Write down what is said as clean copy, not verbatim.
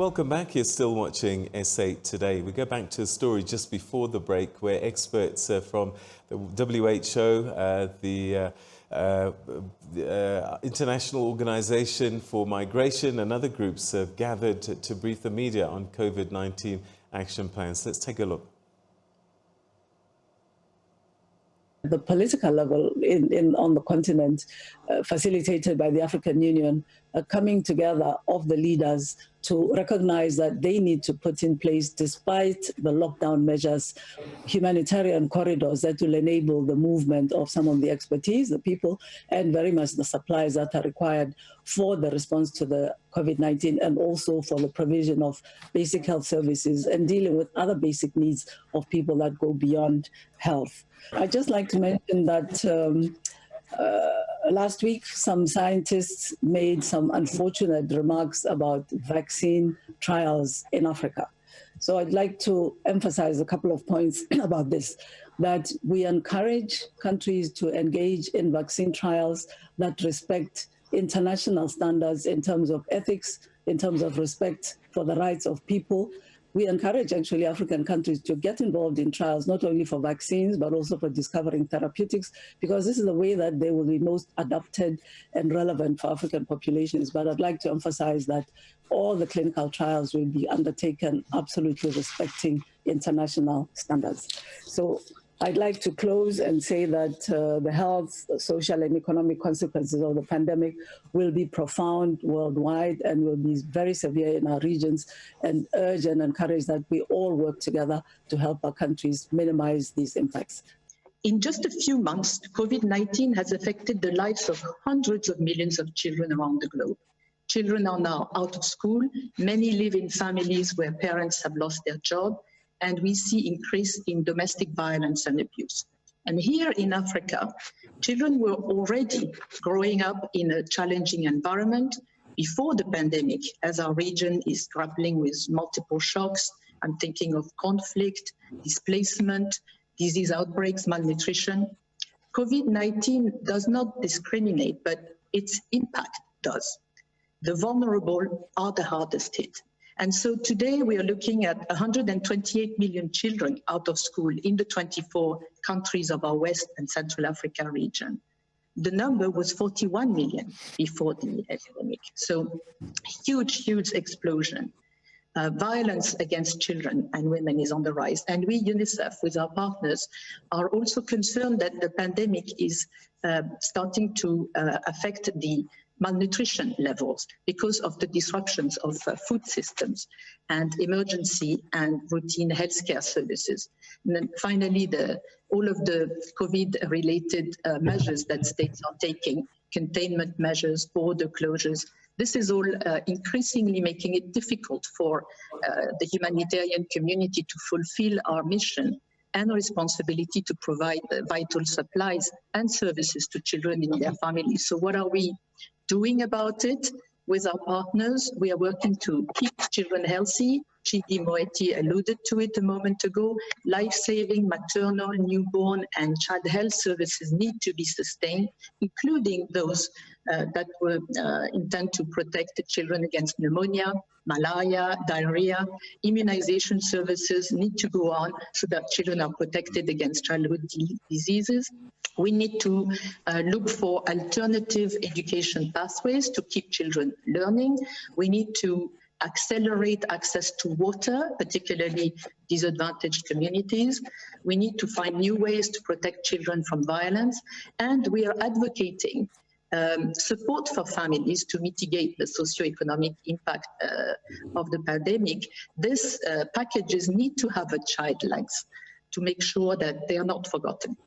Welcome back. You're still watching S8 Today. We go back to a story just before the break where experts from the WHO, the International Organization for Migration and other groups have gathered to brief the media on COVID-19 action plans. Let's take a look. The political level on the continent, facilitated by the African Union, coming together of the leaders to recognize that they need to put in place, despite the lockdown measures, humanitarian corridors that will enable the movement of some of the expertise, the people, and very much the supplies that are required for the response to the COVID-19 and also for the provision of basic health services and dealing with other basic needs of people that go beyond health. I'd just like to mention that last week, some scientists made some unfortunate remarks about vaccine trials in Africa. So I'd like to emphasize a couple of points about this, that we encourage countries to engage in vaccine trials that respect international standards in terms of ethics, in terms of respect for the rights of people. We encourage actually African countries to get involved in trials, not only for vaccines, but also for discovering therapeutics, because this is the way that they will be most adapted and relevant for African populations. But I'd like to emphasize that all the clinical trials will be undertaken absolutely respecting international standards. So I'd like to close and say that the health, social, and economic consequences of the pandemic will be profound worldwide and will be very severe in our regions, and urge and encourage that we all work together to help our countries minimize these impacts. In just a few months, COVID-19 has affected the lives of hundreds of millions of children around the globe. Children are now out of school. Many live in families where parents have lost their job, and we see increase in domestic violence and abuse. And here in Africa, children were already growing up in a challenging environment before the pandemic, as our region is grappling with multiple shocks. I'm thinking of conflict, displacement, disease outbreaks, malnutrition. COVID-19 does not discriminate, but its impact does. The vulnerable are the hardest hit. And so today we are looking at 128 million children out of school in the 24 countries of our West and Central Africa region. The number was 41 million before the epidemic. So huge, huge explosion. Violence against children and women is on the rise. And we, UNICEF, with our partners, are also concerned that the pandemic is starting to affect the malnutrition levels because of the disruptions of food systems and emergency and routine healthcare services. And then finally, all of the COVID-related measures that states are taking, containment measures, border closures, this is all increasingly making it difficult for the humanitarian community to fulfill our mission and responsibility to provide vital supplies and services to children and their families. So what are we doing about it? With our partners, we are working to keep children healthy. Chidi Moeti alluded to it a moment ago. Life-saving maternal, newborn, and child health services need to be sustained, including those that were intended to protect the children against pneumonia, malaria, diarrhea. Immunization services need to go on so that children are protected against childhood diseases. We need to look for alternative education pathways to keep children learning. We need to accelerate access to water, particularly disadvantaged communities. We need to find new ways to protect children from violence. And we are advocating support for families to mitigate the socioeconomic impact of the pandemic. These packages need to have a child length to make sure that they are not forgotten.